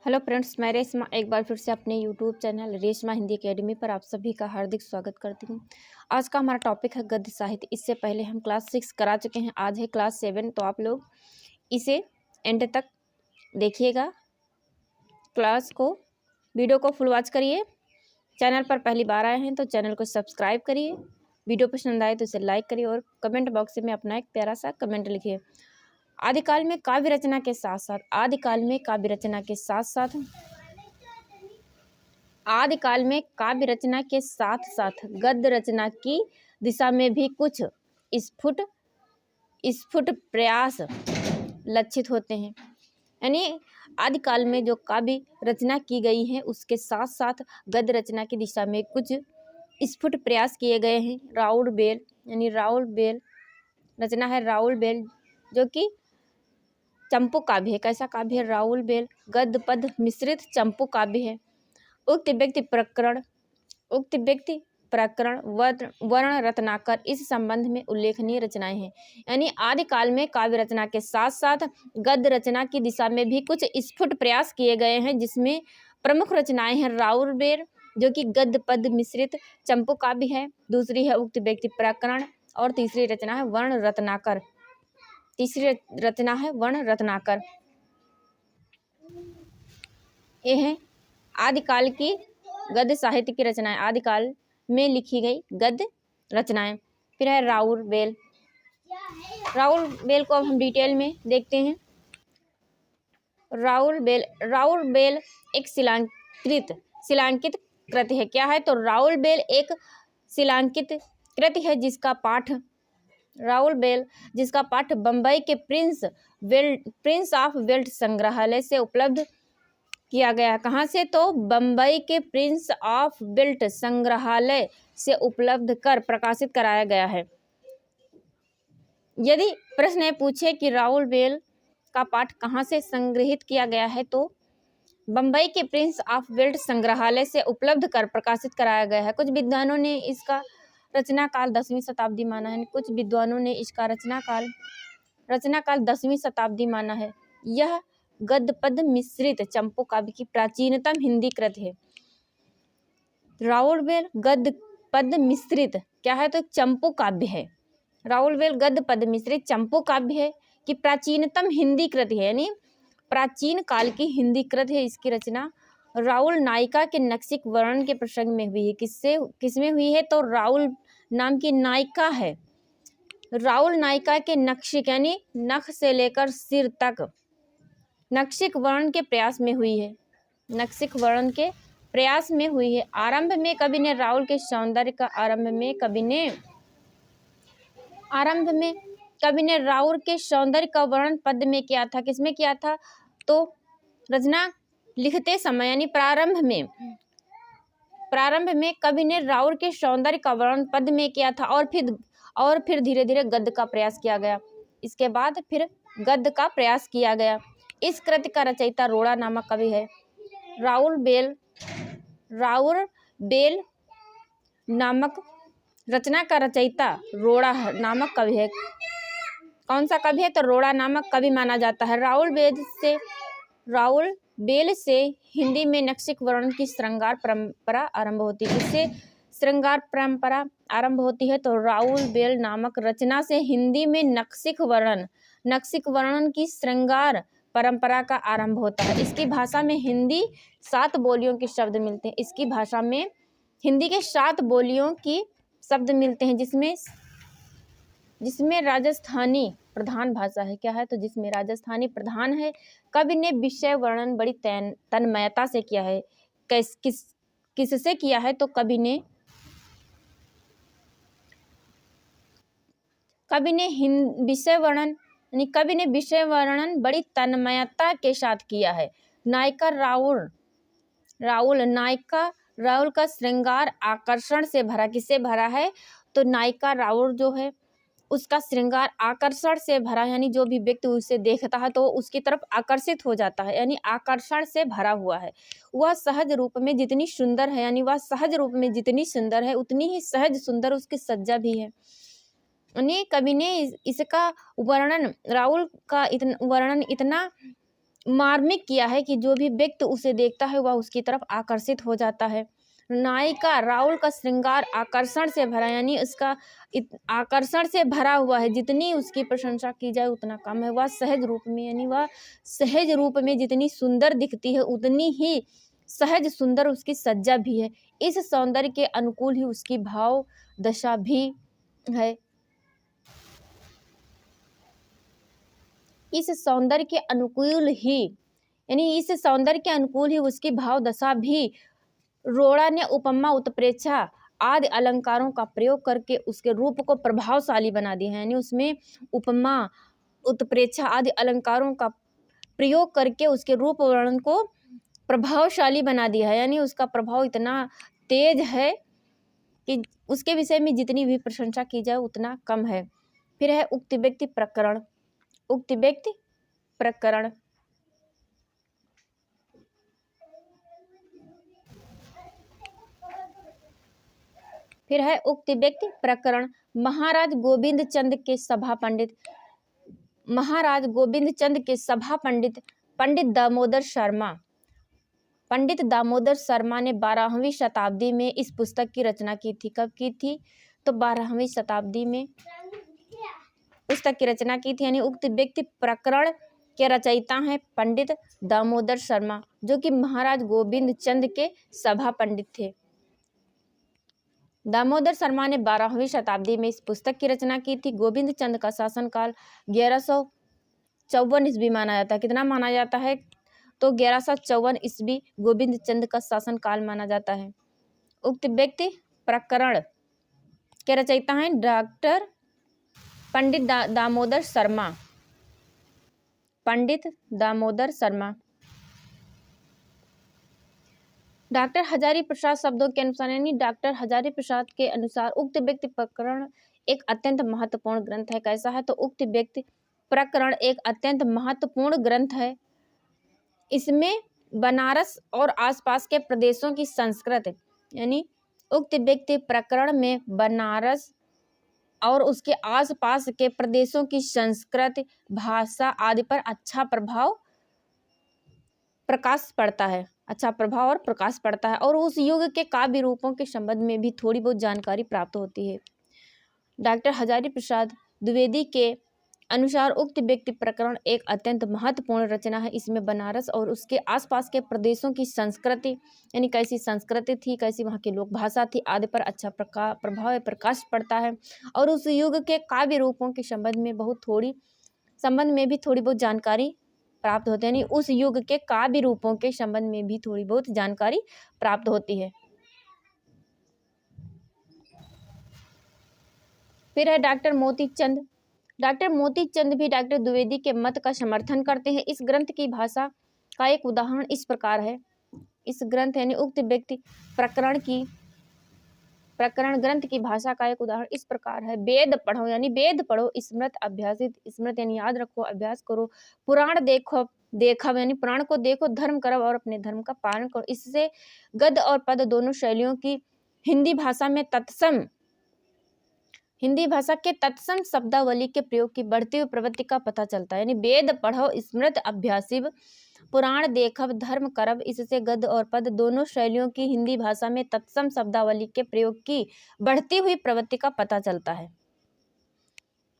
Hello friends, मैं रेशमा एक बार फिर से अपने YouTube channel Reshma Hindi academy पर आप सभी का हार्दिक स्वागत करती हूँ। आज का हमारा टॉपिक है गद्य साहित्य। इससे पहले हम क्लास 6 करा चुके हैं, आज है क्लास 7। तो आप लोग इसे एंड तक देखिएगा, वीडियो को फुल वॉच करिए। चैनल पर पहली बार आए हैं तो चैनल को सब्सक्राइब करिए। वीडियो पसंद आए तो इसे लाइक करिए और कमेंट बॉक्स में अपना एक प्यारा सा कमेंट लिखिए। आदिकाल में काव्य रचना के साथ साथ आदिकाल में काव्य रचना के साथ साथ गद्य रचना की दिशा में भी कुछ स्फुट प्रयास लक्षित होते हैं। यानी आदिकाल में जो काव्य रचना की गई है उसके साथ साथ गद्य रचना की दिशा में कुछ स्फुट प्रयास किए गए हैं। राउल बेल रचना है राउल बेल, जो कि चंपू काव्य है। कैसा काव्य है? राउल बेल गद्य पद मिश्रित चंपू काव्य है। उक्त व्यक्ति प्रकरण वर्ण रत्नाकर इस संबंध में उल्लेखनीय रचनाएं हैं। यानी आदिकाल में काव्य रचना के साथ साथ गद्य रचना की दिशा में भी कुछ स्फुट प्रयास किए गए हैं, जिसमें प्रमुख रचनाएं हैं राउल बेल, जो कि गद्य पद मिश्रित चंपू काव्य है। दूसरी है उक्त व्यक्ति प्रकरण और तीसरी रचना है वर्ण रत्नाकर। ये है आदिकाल की गद्य साहित्य की रचनाएं, आदिकाल में लिखी गई गद्य रचनाएं। फिर है राउल बेल को अब हम डिटेल में देखते हैं। राउल बेल एक शिलांकित कृति है। क्या है? तो राउल बेल एक शिलांकित कृति है जिसका पाठ बम्बई के प्रिंस ऑफ वेल्स संग्रहालय से उपलब्ध किया गया है। कहाँ से? तो बम्बई के प्रिंस ऑफ वेल्स संग्रहालय से उपलब्ध कर प्रकाशित कराया गया है। यदि प्रश्न पूछे कि राउल बेल का पाठ कहाँ से संग्रहित किया गया है, तो बम्बई के प्रिंस ऑफ वेल्स संग्रहालय से उपलब्ध कर प्रकाशित कराया गया है। कुछ विद्वानों ने इसका रचना काल 10वीं शताब्दी माना है। कुछ विद्वानों ने इसका रचना काल 10वीं शताब्दी माना है। यह गद्य पद मिश्रित चंपू काव्य की प्राचीनतम हिंदी कृति है। राउल बेल गद्य पद मिश्रित क्या है? तो चंपू काव्य है। राउल बेल गद्य पद मिश्रित चंपू काव्य है कि प्राचीनतम हिंदी कृति है, यानी प्राचीन काल की हिंदी कृति है। इसकी रचना राउल नायिका के नक्शिक वर्णन के प्रसंग में हुई है। किसमें हुई है? तो राउल नाम की नायिका है। राउल नायिका के नक्शिक यानी नख से लेकर सिर तक नक्शिक वर्णन के प्रयास में हुई है। आरंभ में कवि ने राउल के सौंदर्य का राउल के सौंदर्य का वर्णन पद में किया था। किसमें किया था? तो रचना लिखते समय यानी प्रारंभ में कवि ने राउल के सौंदर्य का वर्णन पद में किया था और फिर धीरे धीरे गद्य का प्रयास किया गया। इसके बाद फिर गद्य का प्रयास किया गया। इस कृति का रचयिता रोड़ा नामक कवि है। राउल बेल नामक रचना का रचयिता रोड़ा नामक कवि है। कौन सा कवि है? तो रोड़ा नामक कवि माना जाता है। राउल बेल से हिंदी में नक्शिक वर्णन की श्रृंगार परंपरा आरंभ होती है। इससे श्रृंगार परंपरा आरंभ होती है। तो राउल बेल नामक रचना से हिंदी में नक्शिक वर्णन की श्रृंगार परंपरा का आरंभ होता है। इसकी भाषा में हिंदी 7 बोलियों के शब्द मिलते हैं। इसकी भाषा में हिंदी के 7 बोलियों की शब्द मिलते हैं, जिसमें राजस्थानी प्रधान भाषा है। क्या है? तो जिसमें राजस्थानी प्रधान है। कवि ने विषय वर्णन बड़ी तन्मयता से किया है। किससे किया है? तो कवि ने विषय वर्णन बड़ी तन्मयता के साथ किया है। नायिका राउल का श्रृंगार आकर्षण से भरा। किससे भरा है? तो नायिका राउल जो है उसका श्रृंगार आकर्षण से भरा, यानी जो भी व्यक्ति उसे देखता है तो उसकी तरफ आकर्षित हो जाता है, यानी आकर्षण से भरा हुआ है। वह सहज रूप में जितनी सुंदर है, यानी वह सहज रूप में जितनी सुंदर है उतनी ही सहज सुंदर उसकी सज्जा भी है। यानी कवि ने इसका वर्णन, राउल का वर्णन इतना मार्मिक किया है कि जो भी व्यक्ति उसे देखता है वह उसकी तरफ आकर्षित हो जाता है। नायिका राहुल का श्रृंगार आकर्षण से भरा, यानी उसका आकर्षण से भरा हुआ है। जितनी उसकी प्रशंसा की जाए उतना कम है। वह सहज रूप में, यानी वह सहज रूप में जितनी सुंदर दिखती है उतनी ही सहज सुंदर उसकी सज्जा भी है। इस सौंदर्य के अनुकूल ही उसकी भाव दशा भी है। इस सौंदर्य के अनुकूल ही, यानी इस सौंदर्य के अनुकूल ही उसकी भाव दशा भी। रोड़ा ने उपमा उत्प्रेक्षा आदि अलंकारों का प्रयोग करके उसके रूप को प्रभावशाली बना दिया है। यानी उसमें उपमा उत्प्रेक्षा आदि अलंकारों का प्रयोग करके उसके रूप वर्णन को प्रभावशाली बना दिया है। यानी उसका प्रभाव इतना तेज है कि उसके विषय में जितनी भी प्रशंसा की जाए उतना कम है। फिर है उक्त व्यक्ति प्रकरण। उक्त व्यक्ति प्रकरण फिर है उक्त व्यक्ति प्रकरण। महाराज गोविंद चंद के सभा पंडित, महाराज गोविंद चंद के सभा पंडित पंडित दामोदर शर्मा, पंडित दामोदर शर्मा ने 12वीं शताब्दी में इस पुस्तक की रचना की थी। कब की थी? तो 12वीं शताब्दी में पुस्तक की रचना की थी। यानी उक्त व्यक्ति प्रकरण के रचयिता हैं पंडित दामोदर शर्मा, जो कि महाराज गोविंद चंद के सभा पंडित थे। दामोदर शर्मा ने 12वीं शताब्दी में इस पुस्तक की रचना की थी। गोविंद चंद का शासनकाल 1154 ईस्वी माना जाता है। कितना माना जाता है? तो 1154 ईस्वी गोविंद चंद का शासनकाल माना जाता है। उक्त व्यक्ति प्रकरण के रचयिता हैं डॉक्टर पंडित दामोदर शर्मा, पंडित दामोदर शर्मा। डॉक्टर हजारी प्रसाद शब्दों के अनुसार, यानी डॉक्टर हजारी प्रसाद के अनुसार उक्त व्यक्ति प्रकरण एक अत्यंत महत्वपूर्ण ग्रंथ है। कैसा है? तो उक्त व्यक्ति प्रकरण एक अत्यंत महत्वपूर्ण ग्रंथ है। इसमें बनारस और आसपास के प्रदेशों की संस्कृति, यानी उक्त व्यक्ति प्रकरण में बनारस और उसके आसपास के प्रदेशों की संस्कृति, भाषा आदि पर अच्छा प्रभाव प्रकाश पड़ता है। अच्छा प्रभाव और प्रकाश पड़ता है और उस युग के काव्य रूपों के संबंध में भी थोड़ी बहुत जानकारी प्राप्त होती है। डॉक्टर हजारी प्रसाद द्विवेदी के अनुसार उक्त व्यक्ति प्रकरण एक अत्यंत महत्वपूर्ण रचना है। इसमें बनारस और उसके आसपास के प्रदेशों की संस्कृति, यानी कैसी संस्कृति थी, कैसी वहाँ की लोक भाषा थी आदि पर अच्छा प्रभाव प्रकाश पड़ता है और उस युग के काव्य रूपों के संबंध में भी थोड़ी बहुत जानकारी प्राप्त होती है। यानी उस युग के काव्य रूपों के संबंध में भी थोड़ी बहुत जानकारी प्राप्त होती है। फिर है डॉक्टर मोतीचंद। डॉक्टर मोतीचंद भी डॉक्टर द्विवेदी के मत का समर्थन करते हैं। इस ग्रंथ की भाषा का एक उदाहरण इस प्रकार है। इस ग्रंथ यानी उक्त व्यक्ति प्रकरण ग्रंथ की भाषा का एक उदाहरण इस प्रकार है। वेद पढ़ो, यानी वेद पढ़ो, स्मृत अभ्यासित, स्मृत यानी याद रखो, अभ्यास करो, पुराण देखो, देखो यानी पुराण को देखो, धर्म करो और अपने धर्म का पालन करो। इससे गद्य और पद्य दोनों शैलियों की हिंदी भाषा के तत्सम शब्दावली के प्रयोग की बढ़ती हुई प्रवृत्ति का पता चलता है। यानी वेद पढ़ो, स्मृत अभ्यासिव, पुराण देखव, धर्म करव, इससे गद्य और पद्य दोनों शैलियों की हिंदी भाषा में तत्सम शब्दावली के प्रयोग की बढ़ती हुई प्रवृत्ति का पता चलता है।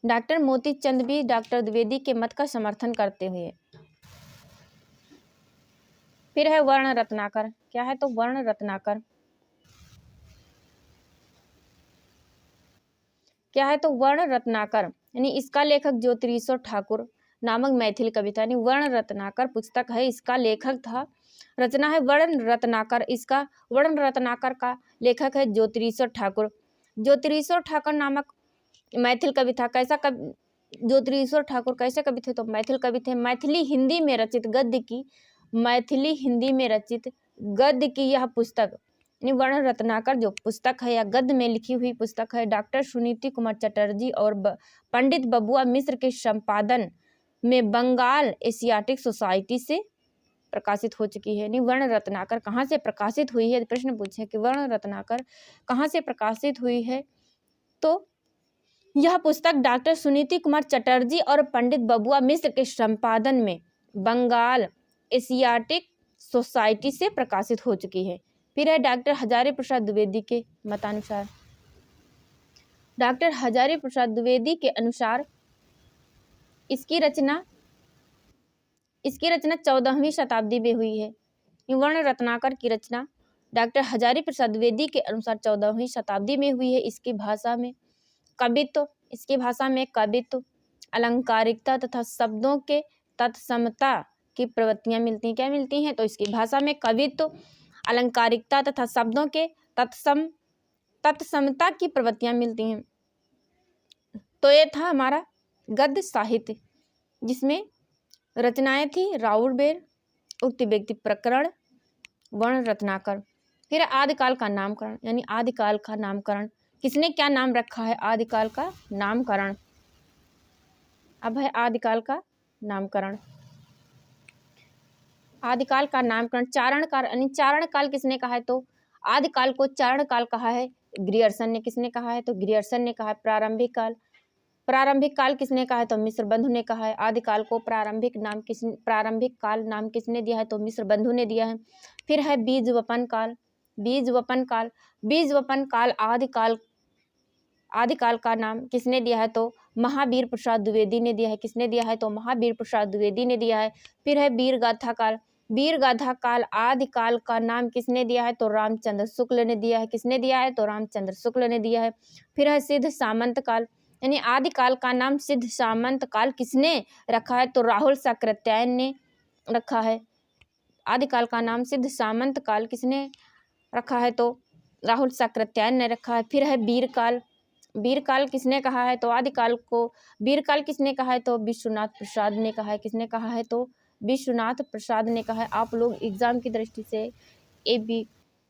डॉक्टर मोतीचंद भी डॉक्टर द्विवेदी के मत का समर्थन करते हुए। फिर है वर्ण रत्नाकर। क्या है? तो वर्ण रत्नाकर क्या है? तो वर्ण रत्नाकर, यानी इसका लेखक ज्योतिरीश्वर ठाकुर नामक मैथिल कविता, यानी वर्ण रत्नाकर पुस्तक है, इसका लेखक था, रचना है वर्ण रत्नाकर। इसका वर्ण रत्नाकर का लेखक है ज्योतिरीश्वर ठाकुर। ज्योतिरीश्वर ठाकुर नामक मैथिल कवि था। ज्योतिरीश्वर ठाकुर कैसे कवि थे? तो मैथिल कवि थे। मैथिली हिंदी में रचित गद्य की यह पुस्तक, यानी वर्ण रत्नाकर जो पुस्तक है या गद्य में लिखी हुई पुस्तक है, डॉक्टर सुनीति कुमार चटर्जी और पंडित बबुआ मिश्र के संपादन में बंगाल एशियाटिक सोसाइटी से प्रकाशित हो चुकी है। यानी वर्ण रत्नाकर कहाँ से प्रकाशित हुई है? प्रश्न पूछे कि वर्ण रत्नाकर कहाँ से प्रकाशित हुई है? तो यह पुस्तक डॉक्टर सुनीति कुमार चटर्जी और पंडित बबुआ मिश्र के संपादन में बंगाल एशियाटिक सोसाइटी से प्रकाशित हो चुकी है। फिर है डॉक्टर हजारी प्रसाद द्विवेदी के मतानुसार, डॉक्टर हजारी प्रसाद द्विवेदी के अनुसार इसकी रचना 14वीं शताब्दी में हुई है। वर्ण रत्नाकर की रचना डॉक्टर हजारी प्रसाद द्विवेदी के अनुसार 14वीं शताब्दी में हुई है। इसकी भाषा में कवित्व, अलंकारिकता तथा शब्दों के तत्समता की प्रवृत्तियां मिलती हैं। क्या मिलती हैं? तो इसकी भाषा में कवित्व, अलंकारिकता तथा शब्दों के तत्समता की प्रवृत्तियां मिलती हैं। तो ये था हमारा गद्य साहित्य, जिसमें रचनाएं थी राउल बेल, उक्त व्यक्ति प्रकरण, वर्ण रत्नाकर। फिर आदिकाल का नामकरण, यानी आदिकाल का नामकरण किसने क्या नाम रखा है? आदिकाल का नामकरण। अब है आदिकाल का नामकरण। आदिकाल का नामकरण चारणकाल, यानी चारणकाल किसने कहा है? तो आदिकाल को चारणकाल कहा है ग्रियर्सन ने। किसने कहा है? तो ग्रियर्सन ने कहा है। प्रारंभिक काल किसने कहा है? तो मिस्र बंधु ने कहा है। आदिकाल को प्रारंभिक काल नाम किसने दिया है? तो मिस्र बंधु ने दिया है। फिर है बीज वपन काल आदिकाल का नाम किसने दिया है? तो महावीर प्रसाद द्विवेदी ने दिया है। किसने दिया है? तो महावीर प्रसाद द्विवेदी ने दिया है। फिर है वीरगाथा काल आदिकाल का नाम किसने दिया है? तो रामचंद्र शुक्ल ने दिया है। किसने दिया है? तो रामचंद्र शुक्ल ने दिया है। फिर है सिद्ध सामंत काल, यानी आदिकाल का नाम सिद्ध सामंत काल किसने रखा है? तो राहुल साकृत्यायन ने रखा है। आदिकाल का नाम सिद्ध सामंत काल किसने रखा है? तो राहुल साकृत्यायन ने रखा है। फिर है वीरकाल किसने कहा है? तो आदिकाल को वीरकाल किसने कहा है? तो विश्वनाथ प्रसाद ने कहा है। किसने कहा है? तो विश्वनाथ प्रसाद ने कहा है। आप लोग एग्जाम की दृष्टि से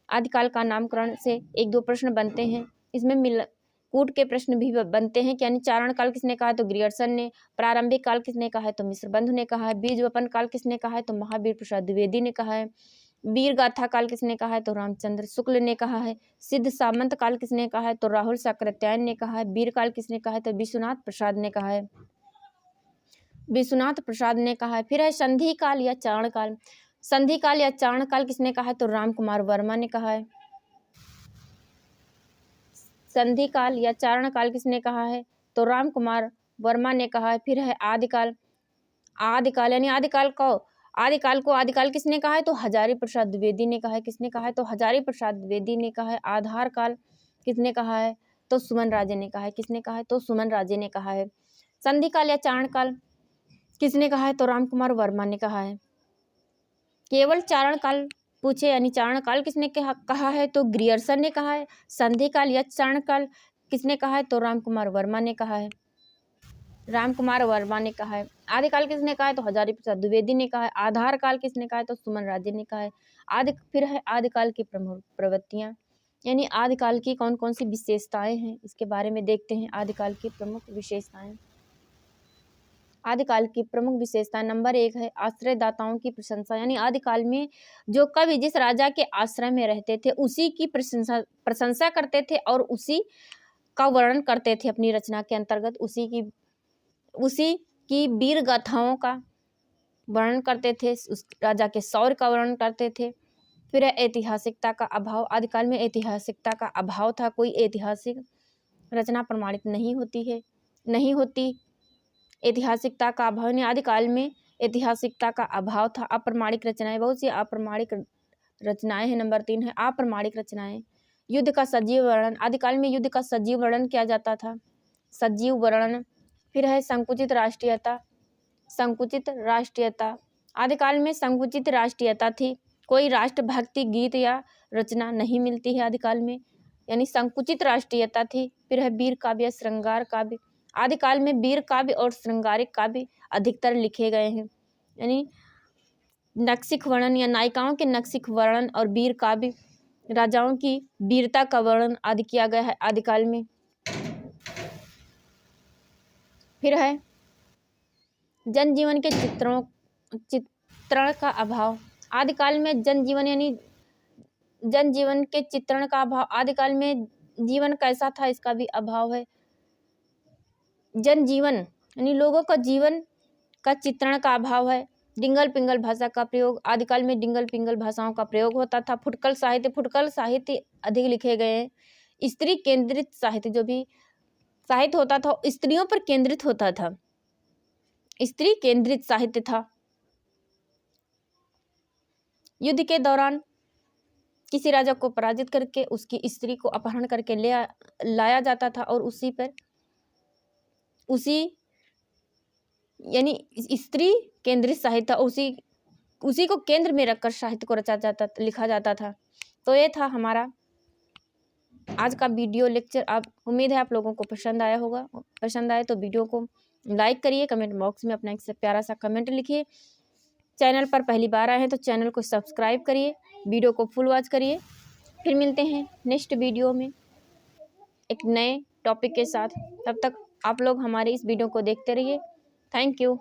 आदिकाल का नामकरण से 1-2 प्रश्न बनते हैं। इसमें कूट के प्रश्न भी बनते हैं, यानी चारण काल किसने कहा है? तो ग्रियर्सन ने। प्रारंभिक काल किसने कहा है? तो मिस्र बंधु ने कहा है। बीज वपन काल किसने कहा है? तो महावीर प्रसाद द्विवेदी ने कहा है। वीर गाथा काल किसने कहा है? तो रामचंद्र शुक्ल ने कहा है। सिद्ध सामंत काल किसने कहा है? तो राहुल साकृत्यायन ने कहा है। वीर काल किसने कहा है? तो विश्वनाथ प्रसाद ने कहा है। फिर है संधि काल या चारण काल किसने कहा है? तो राम कुमार वर्मा ने कहा है। संधि काल या चारण काल किसने कहा है? तो राम कुमार वर्मा ने कहा है। फिर है आदिकाल यानी आदिकाल किसने कहा है? तो हजारी प्रसाद द्विवेदी ने कहा है। किसने कहा है? तो हजारी प्रसाद द्विवेदी ने कहा है। आधार काल किसने कहा है? तो सुमन राजे ने कहा है। किसने कहा है? तो सुमन राजे ने कहा है। संधि काल या चारण काल किसने कहा है? तो राम कुमार वर्मा ने कहा है। केवल चारण काल पूछे, यानी चारण काल किसने कहा है? तो ग्रियर्सन ने कहा है। संधि काल या चारण काल किसने कहा है? तो राम कुमार वर्मा ने कहा है। आदिकाल किसने कहा है? तो हजारी प्रसाद द्विवेदी ने कहा है। आधार काल किसने कहा है? तो सुमन राजे ने कहा है। फिर है आदिकाल की प्रमुख प्रवृत्तियां, यानी आदिकाल की कौन कौन सी विशेषताएं हैं, इसके बारे में देखते हैं। आदिकाल की प्रमुख विशेषताएं। आदिकाल की प्रमुख विशेषता नंबर 1 है आश्रयदाताओं की प्रशंसा, यानी आदिकाल में जो कवि जिस राजा के आश्रय में रहते थे उसी की प्रशंसा करते थे और उसी का वर्णन करते थे अपनी रचना के अंतर्गत। उसी की वीर गाथाओं का वर्णन करते थे, उस राजा के शौर्य का वर्णन करते थे। फिर है ऐतिहासिकता का अभाव। आदिकाल में ऐतिहासिकता का अभाव था। कोई ऐतिहासिक रचना प्रमाणित नहीं होती। ऐतिहासिकता का अभाव, यानी आदिकाल में ऐतिहासिकता का अभाव था। अप्रमाणिक रचनाएं, बहुत सी अप्रमाणिक रचनाएं हैं। नंबर 3 है अप्रमाणिक रचनाएं। युद्ध का सजीव वर्णन। आदिकाल में युद्ध का सजीव वर्णन किया जाता था, सजीव वर्णन। फिर है संकुचित राष्ट्रीयता। आदिकाल में संकुचित राष्ट्रीयता थी। कोई राष्ट्रभक्ति गीत या रचना नहीं मिलती है आदिकाल में, यानी संकुचित राष्ट्रीयता थी। फिर है वीर काव्य, श्रृंगार काव्य। आदिकाल में वीर काव्य और श्रृंगारिक काव्य अधिकतर लिखे गए हैं, यानी नक्सिक वर्णन या नायिकाओं के नक्सिक वर्णन और वीर काव्य, राजाओं की वीरता का वर्णन आदि किया गया है आदिकाल में। फिर है जनजीवन के चित्रण का अभाव। आदिकाल में जनजीवन के चित्रण का अभाव। आदिकाल में जीवन कैसा था इसका भी अभाव है। जनजीवन यानी लोगों का जीवन का चित्रण का अभाव है। डिंगल पिंगल भाषा का प्रयोग, आदिकाल में डिंगल पिंगल भाषाओं का प्रयोग होता था। फुटकल साहित्य अधिक लिखे गए हैं। स्त्री केंद्रित साहित्य, जो भी साहित्य होता था स्त्रियों पर केंद्रित होता था, स्त्री केंद्रित साहित्य था। युद्ध के दौरान किसी राजा को पराजित करके उसकी स्त्री को अपहरण करके लाया जाता था और यानी स्त्री केंद्रित साहित्य, उसी को केंद्र में रखकर साहित्य को लिखा जाता था। तो ये था हमारा आज का वीडियो लेक्चर। आप उम्मीद है आप लोगों को पसंद आया होगा। पसंद आए तो वीडियो को लाइक करिए, कमेंट बॉक्स में अपना एक प्यारा सा कमेंट लिखिए। चैनल पर पहली बार आए हैं तो चैनल को सब्सक्राइब करिए, वीडियो को फुल वॉच करिए। फिर मिलते हैं नेक्स्ट वीडियो में एक नए टॉपिक के साथ। तब तक आप लोग हमारे इस वीडियो को देखते रहिए। Thank you.